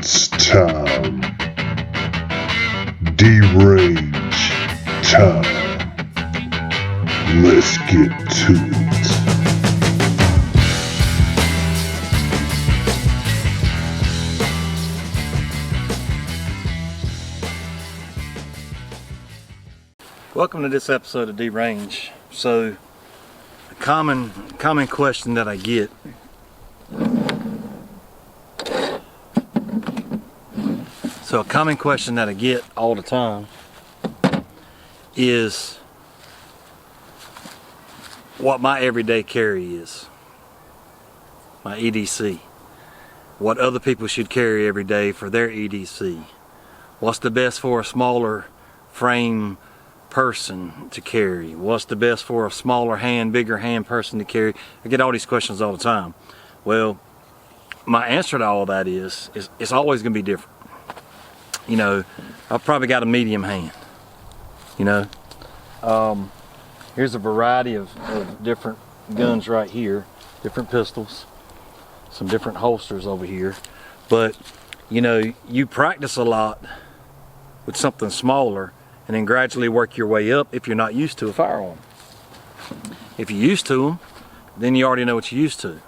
It's time. Derange time. Let's get to it. Welcome to this episode of Derange. So, a common question that I get all the time is what my everyday carry is, my EDC. What other people should carry every day for their EDC. What's the best for a smaller frame person to carry? What's the best for a smaller hand, bigger hand person to carry? I get all these questions all the time. Well, my answer to all that is it's always going to be different. You know, I've probably got a medium hand. You know, here's a variety of different guns right here, different pistols, some different holsters over here. But you know, you practice a lot with something smaller and then gradually work your way up if you're not used to a firearm. If you're used to them, then you already know what you're used to.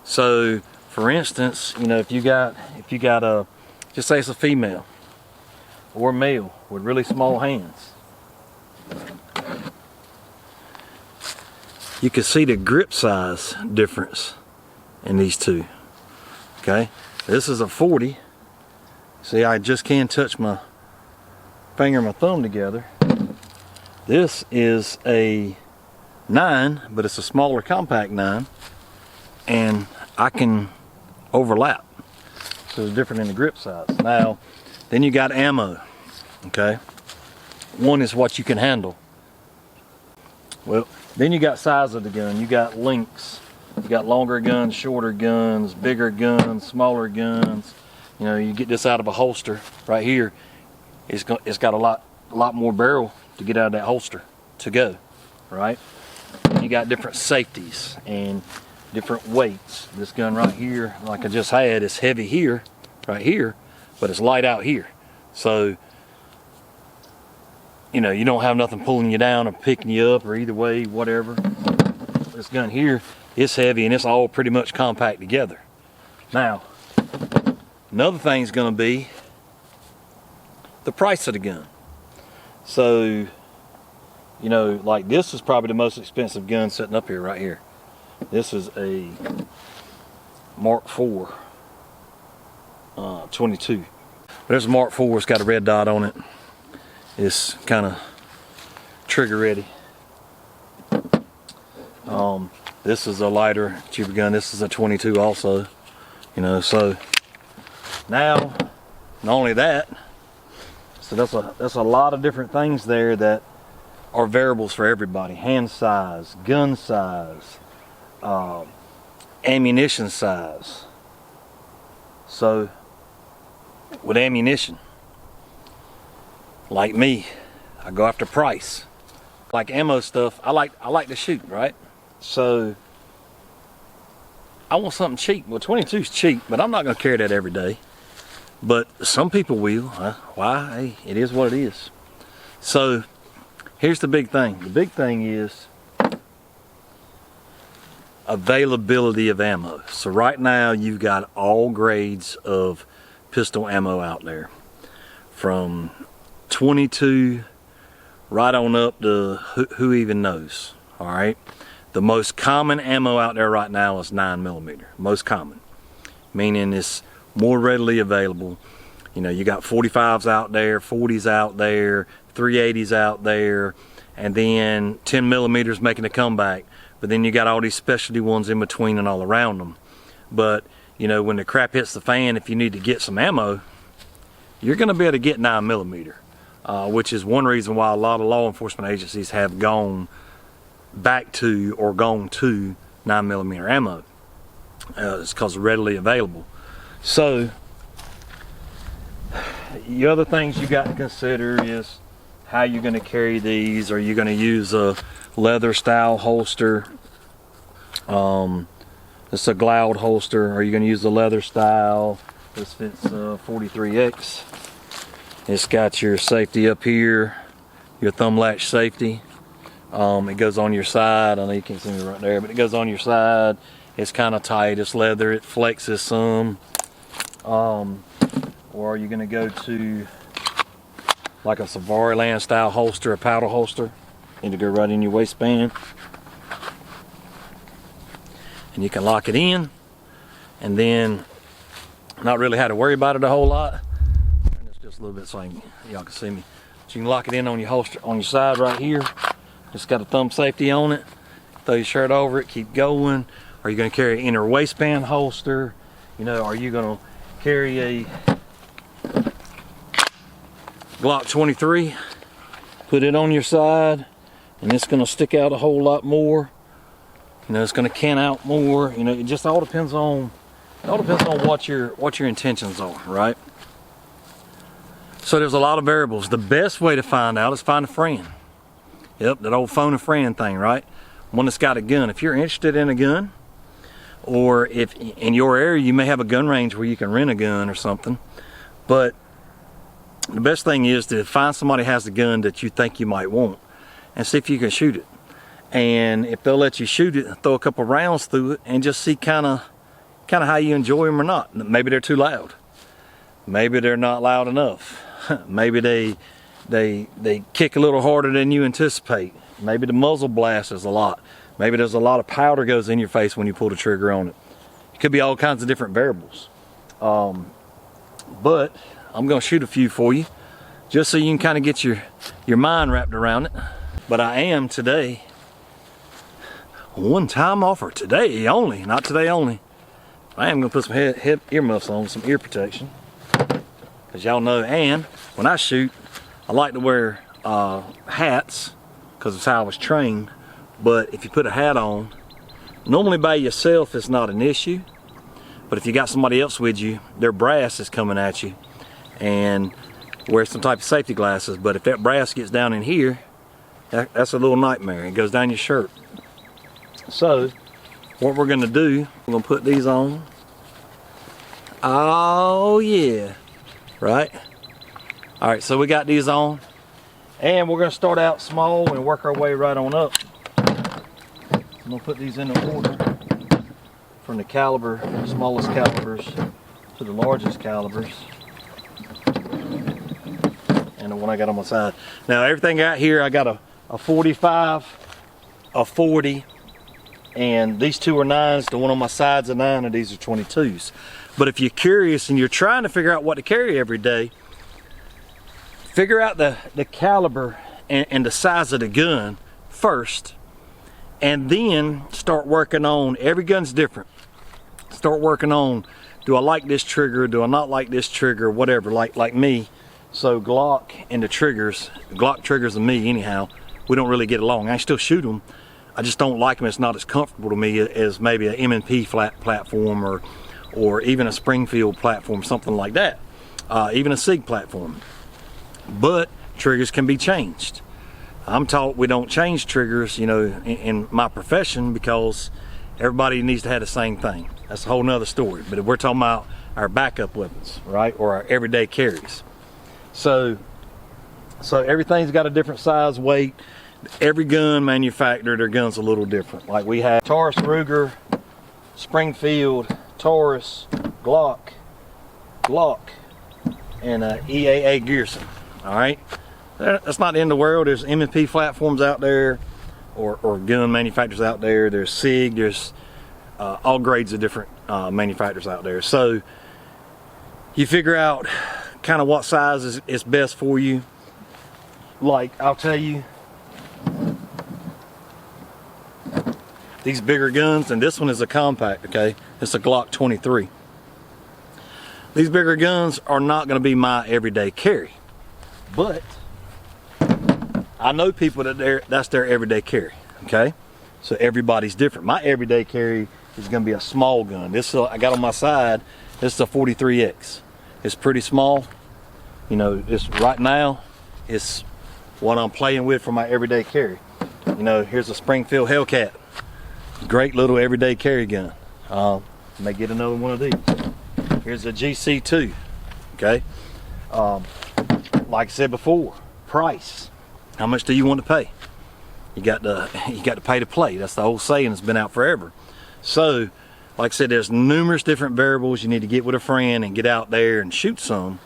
So, for instance, you know, if you got a, just say it's a female or male with really small hands, you can see the grip size difference in these two. Okay, this is a 40. See, I just can't touch my finger and my thumb together. This is a 9, but it's a smaller compact 9, and I can overlap. So it's different in the grip size. Now, then you got ammo. Okay, one is what you can handle. Well, then you got size of the gun. You got lengths. You got longer guns, shorter guns, bigger guns, smaller guns. You know, you get this out of a holster right here. It's got a lot more barrel to get out of that holster to go, right? You got different safeties and different weights. This gun right here, like I just had, is heavy here, right here, but it's light out here. So, you know, you don't have nothing pulling you down or picking you up or either way, whatever. This gun here, it's heavy and it's all pretty much compact together. Now, another thing's gonna be the price of the gun. So, you know, like this is probably the most expensive gun sitting up here, right here. This is a Mark IV 22. There's a Mark IV, it's got a red dot on it. It's kind of trigger ready. This is a lighter, cheaper gun. This is a 22 also. You know, so now, not only that, so that's a lot of different things there that are variables for everybody. Hand size, gun size, ammunition size. So with ammunition, like me, I go after price. Like ammo stuff, I like to shoot, right? So I want something cheap. Well, 22 is cheap, but I'm not going to carry that every day. But some people will. Why? Hey, it is what it is. So here's the big thing. The big thing is availability of ammo. So right now you've got all grades of pistol ammo out there, from 22 right on up to who even knows. All right. The most common ammo out there right now is 9mm. Most common, meaning it's more readily available. You know, you got 45s out there, 40s out there, 380s out there, and then 10mm making a comeback. But then you got all these specialty ones in between and all around them. But you know, when the crap hits the fan, if you need to get some ammo, you're going to be able to get 9mm, which is one reason why a lot of law enforcement agencies have gone back to or gone to 9mm ammo. It's because it's readily available. So the other things you got to consider is how you're going to carry these. Are you going to use a leather style holster? It's a gloud holster. Are you going to use the leather style? This fits 43X. It's got your safety up here, your thumb latch safety. It goes on your side. I know you can't see me right there, but it goes on your side. It's kind of tight. It's leather. It flexes some. Or are you going to go to like a Safariland style holster, a powder holster? Need to go right in your waistband. And you can lock it in, and then not really have to worry about it a whole lot. Turn this just a little bit so y'all can see me. So you can lock it in on your holster on your side right here. Just got a thumb safety on it. Throw your shirt over it, keep going. Are you going to carry an inner waistband holster? You know, are you going to carry a Glock 23? Put it on your side, and it's going to stick out a whole lot more. You know, it's going to can out more. You know, it just all depends on what your intentions are, right? So there's a lot of variables. The best way to find out is find a friend. Yep, that old phone a friend thing, right? One that's got a gun. If you're interested in a gun, or if in your area you may have a gun range where you can rent a gun or something, but the best thing is to find somebody who has a gun that you think you might want and see if you can shoot it. And if they'll let you shoot it, throw a couple rounds through it and just see kind of how you enjoy them or not. Maybe they're too loud. Maybe they're not loud enough. Maybe they kick a little harder than you anticipate. Maybe the muzzle blast is a lot. Maybe there's a lot of powder goes in your face when you pull the trigger on it. It could be all kinds of different variables. But I'm gonna shoot a few for you just so you can kind of get your mind wrapped around it. But I am today, one-time offer, today only, not today only. I am gonna put some head earmuffs on, some ear protection. As y'all know, and when I shoot, I like to wear hats because it's how I was trained. But if you put a hat on, normally by yourself it's not an issue. But if you got somebody else with you, their brass is coming at you, and wear some type of safety glasses. But if that brass gets down in here, that's a little nightmare. It goes down your shirt. So what we're gonna do, we're gonna put these on. Oh yeah, right? All right, so we got these on, and we're gonna start out small and work our way right on up. I'm gonna put these in the order from the caliber, smallest calibers to the largest calibers, and the one I got on my side. Now everything out here, I got a 45, a 40, and these two are 9s. The one on my side's a 9, and these are 22s. But if you're curious and you're trying to figure out what to carry every day, figure out the caliber and the size of the gun first, and then start working on, every gun's different. Start working on, do I like this trigger, do I not like this trigger, whatever, like me. So Glock and the triggers, Glock triggers and me anyhow, we don't really get along. I still shoot them, I just don't like them. It's not as comfortable to me as maybe an M&P flat platform or even a Springfield platform, something like that. Even a SIG platform. But triggers can be changed. I'm taught we don't change triggers, you know, in my profession, because everybody needs to have the same thing. That's a whole nother story. But if we're talking about our backup weapons, right, or our everyday carries. So everything's got a different size, weight. Every gun manufacturer, their gun's a little different. Like we have Taurus, Ruger, Springfield, Taurus, Glock, and EAA Gearson. All right, that's not the end of the world. There's M&P platforms out there, or gun manufacturers out there. There's SIG. There's all grades of different manufacturers out there. So you figure out kind of what size is best for you. Like I'll tell you, these bigger guns, and this one is a compact. Okay, it's a Glock 23. These bigger guns are not going to be my everyday carry. But I know people that's their everyday carry, okay? So everybody's different. My everyday carry is gonna be a small gun. This I got on my side, this is a 43X. It's pretty small. You know, it's right now, it's what I'm playing with for my everyday carry. You know, here's a Springfield Hellcat. Great little everyday carry gun. May get another one of these. Here's a GC2. Okay. Like I said before, price. How much do you want to pay? You got to pay to play. That's the whole saying. It's been out forever. So, like I said, there's numerous different variables. You need to get with a friend and get out there and shoot some.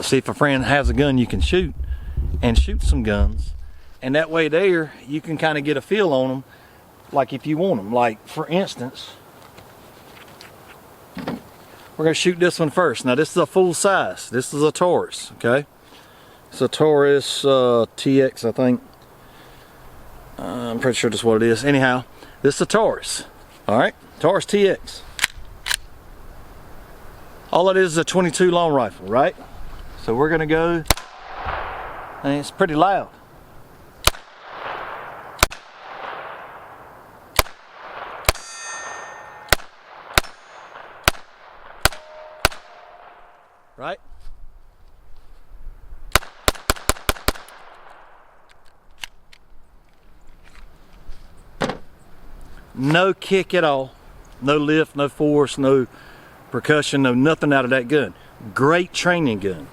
See if a friend has a gun you can shoot, and shoot some guns. And that way there, you can kind of get a feel on them, like if you want them. Like, for instance, we're going to shoot this one first. Now, this is a full size. This is a Taurus, okay? It's a Taurus TX, I think. I'm pretty sure that's what it is. Anyhow, this is a Taurus. All right, Taurus TX. All it is a 22 long rifle, right? So we're going to go, and it's pretty loud. Right? No kick at all. No lift, no force, no percussion, no nothing out of that gun. Great training gun.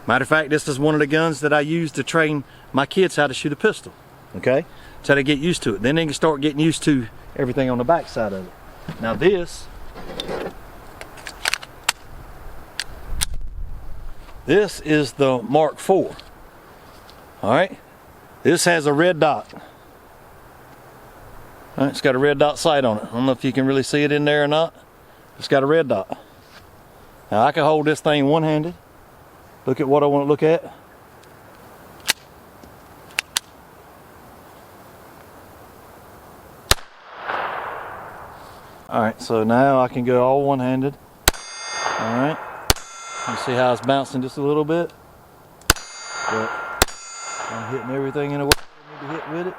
Matter of fact, this is one of the guns that I use to train my kids how to shoot a pistol. Okay? So they get used to it. Then they can start getting used to everything on the back side of it. Now this is the Mark IV. Alright? This has a red dot. All right, it's got a red dot sight on it. I don't know if you can really see it in there or not. It's got a red dot. Now I can hold this thing one-handed. Look at what I want to look at. Alright, so now I can go all one-handed. Alright. You see how it's bouncing just a little bit? But I'm hitting everything in a way I need to hit with it.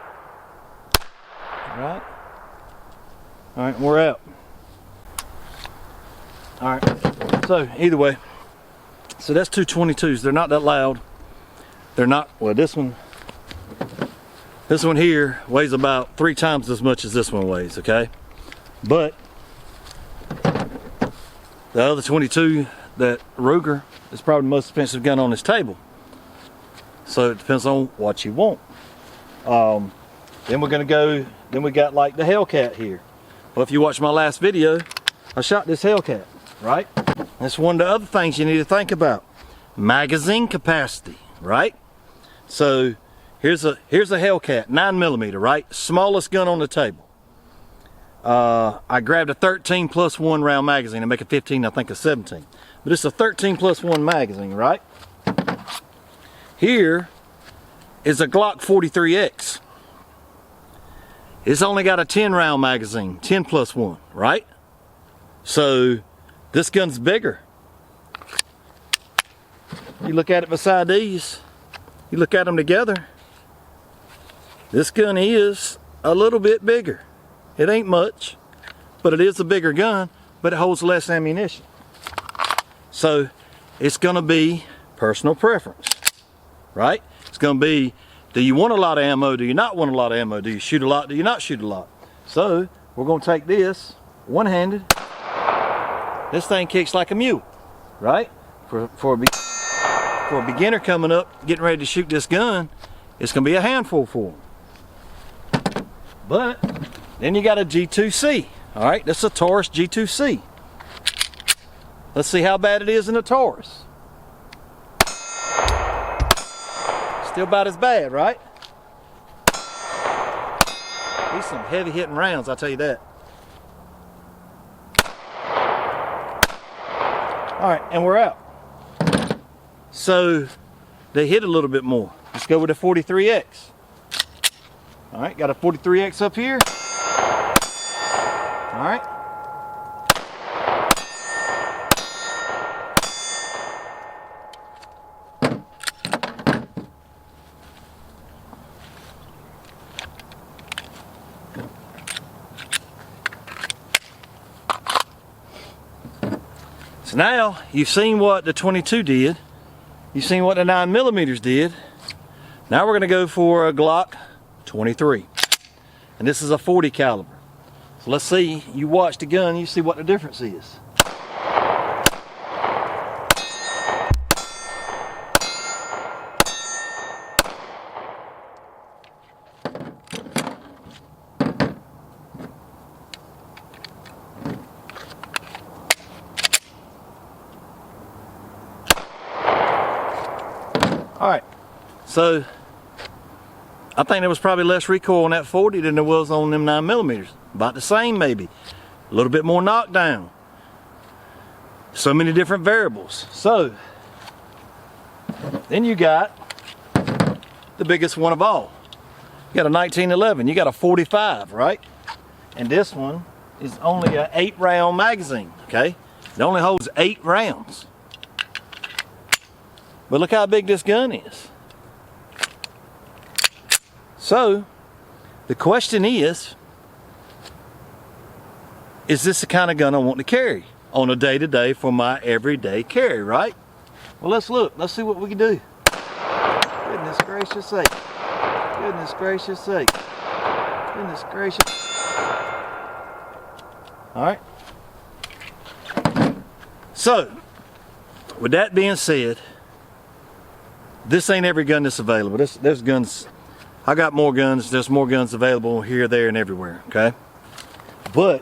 Alright. Alright, we're out. Alright, so either way. So that's two 22s. They're not that loud. They're not, well, this one here weighs about 3 times as much as this one weighs, okay? But the other 22, that Ruger, is probably the most expensive gun on this table. So it depends on what you want. Then we're gonna go, then we got like the Hellcat here. Well, if you watch my last video, I shot this Hellcat, right? That's one of the other things you need to think about. Magazine capacity, right? So here's a Hellcat, 9mm, right? Smallest gun on the table. I grabbed a 13+1 round magazine and make a 15, I think a 17. But it's a 13+1 magazine, right? Here is a Glock 43X. It's only got a 10 round magazine, 10+1, right? So this gun's bigger. You look at it beside these, you look at them together, this gun is a little bit bigger. It ain't much, but it is a bigger gun, but it holds less ammunition. So it's gonna be personal preference, right? It's gonna be, do you want a lot of ammo? Do you not want a lot of ammo? Do you shoot a lot? Do you not shoot a lot? So we're gonna take this one-handed. This thing kicks like a mule, right? For a beginner coming up, getting ready to shoot this gun, it's gonna be a handful for them. But then you got a G2C, all right? This is a Taurus G2C. Let's see how bad it is in a Taurus. Still about as bad, right? These some heavy hitting rounds, I'll tell you that. All right, and we're out. So they hit a little bit more. Let's go with a 43X. All right, got a 43X up here. All right. So now you've seen what the 22 did. You've seen what the 9mm did. Now we're going to go for a Glock 23. And this is a 40 caliber. So let's see, you watch the gun, you see what the difference is. All right, so I think there was probably less recoil on that 40 than there was on them 9mm. About the same, maybe. A little bit more knockdown. So many different variables. So then you got the biggest one of all. You got a 1911, you got a 45, right? And this one is only an 8-round magazine, okay? It only holds 8 rounds. But look how big this gun is. So the question is this the kind of gun I want to carry on a day-to-day for my everyday carry, right? Well, let's look. Let's see what we can do. Goodness gracious sake. Goodness gracious sake. Goodness gracious. All right. So, with that being said, this ain't every gun that's available. There's guns. I got more guns. There's more guns available here, there, and everywhere, okay? But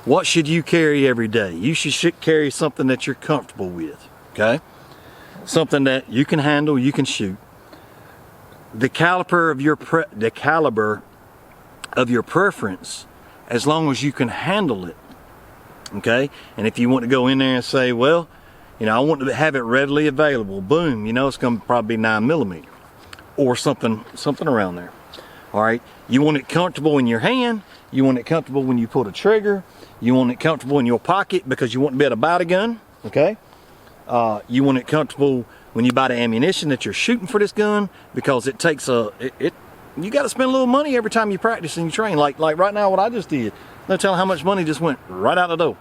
what should you carry every day? You should carry something that you're comfortable with, okay? Something that you can handle, you can shoot. The caliber of your preference, as long as you can handle it, okay? And if you want to go in there and say, well, you know, I want to have it readily available, boom, you know, it's going to probably be 9mm or something around there. All right, you want it comfortable in your hand, you want it comfortable when you pull the trigger, you want it comfortable in your pocket because you want to be able to buy the gun, okay? You want it comfortable when you buy the ammunition that you're shooting for this gun, because it takes you got to spend a little money every time you practice and you train. Like right now, what I just did, no telling how much money just went right out the door.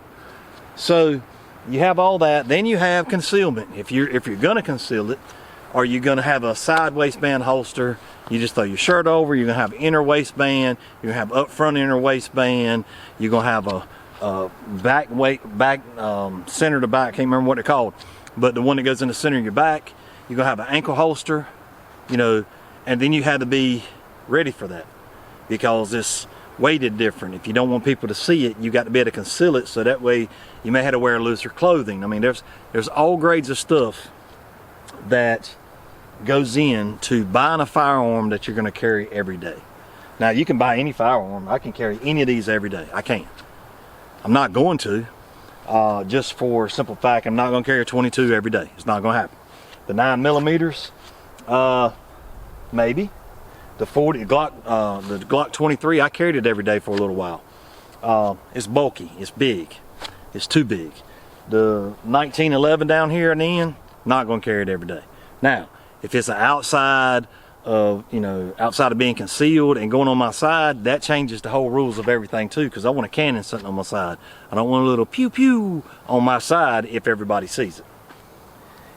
So you have all that. Then you have concealment. If you're gonna conceal it, are you gonna have a side waistband holster? You just throw your shirt over. You're gonna have inner waistband. You're gonna have up front inner waistband. You're gonna have a back center to back. Can't remember what they're called, but the one that goes in the center of your back. You're gonna have an ankle holster, you know, and then you have to be ready for that because it's weighted different. If you don't want people to see it, you got to be able to conceal it, so that way you may have to wear looser clothing. I mean, there's all grades of stuff that goes into buying a firearm that you're going to carry every day. Now, you can buy any firearm. I can carry any of these every day. I can. I'm not going to, just for simple fact, I'm not going to carry a 22 every day. It's not going to happen. The 9mm, maybe. The 40 Glock, the Glock 23, I carried it every day for a little while. It's bulky, it's big, it's too big. The 1911 down here and then, not going to carry it every day. Now, if it's outside of being concealed and going on my side, that changes the whole rules of everything too, because I want a cannon sitting on my side. I don't want a little pew pew on my side if everybody sees it.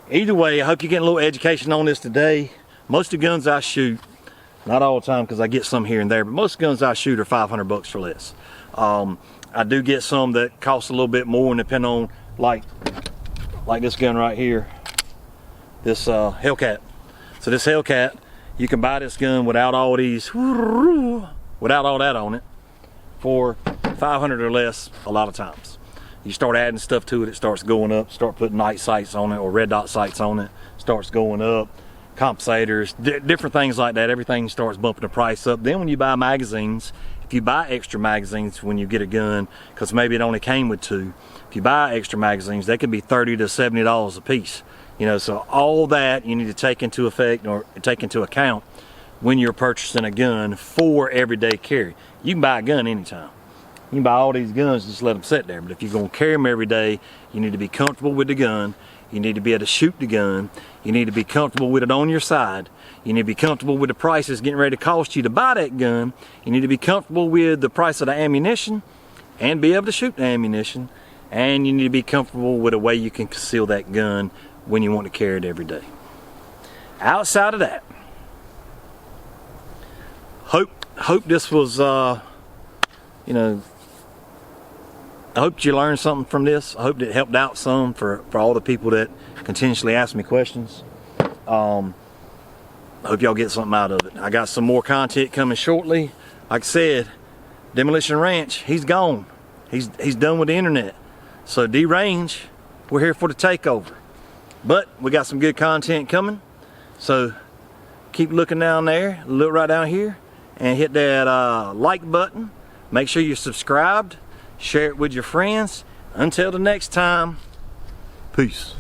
Either way, I hope you're getting a little education on this today. Most of the guns I shoot, not all the time because I get some here and there, but most guns I shoot are 500 bucks or less. I do get some that cost a little bit more, and depend on like this gun right here, this Hellcat. So this Hellcat, you can buy this gun without all these, without all that on it, for 500 or less a lot of times. You start adding stuff to it, it starts going up. Start putting night sights on it or red dot sights on it, starts going up. Compensators, different things like that. Everything starts bumping the price up. Then when you buy magazines, if you buy extra magazines when you get a gun, because maybe it only came with 2, if you buy extra magazines, they can be $30 to $70 a piece. You know, so all that you need to take into effect or take into account when you're purchasing a gun for everyday carry. You can buy a gun anytime. You can buy all these guns, just let them sit there. But if you're going to carry them every day, you need to be comfortable with the gun. You need to be able to shoot the gun. You need to be comfortable with it on your side. You need to be comfortable with the price it's getting ready to cost you to buy that gun. You need to be comfortable with the price of the ammunition and be able to shoot the ammunition. And you need to be comfortable with the way you can conceal that gun when you want to carry it every day. Outside of that, hope this was, I hope you learned something from this. I hope it helped out some for all the people that continuously ask me questions. I hope y'all get something out of it. I got some more content coming shortly. Like I said, Demolition Ranch, he's gone. He's done with the internet. So D-Range, we're here for the takeover. But we got some good content coming, so keep looking down there, look right down here, and hit that like button. Make sure you're subscribed, share it with your friends. Until the next time, peace.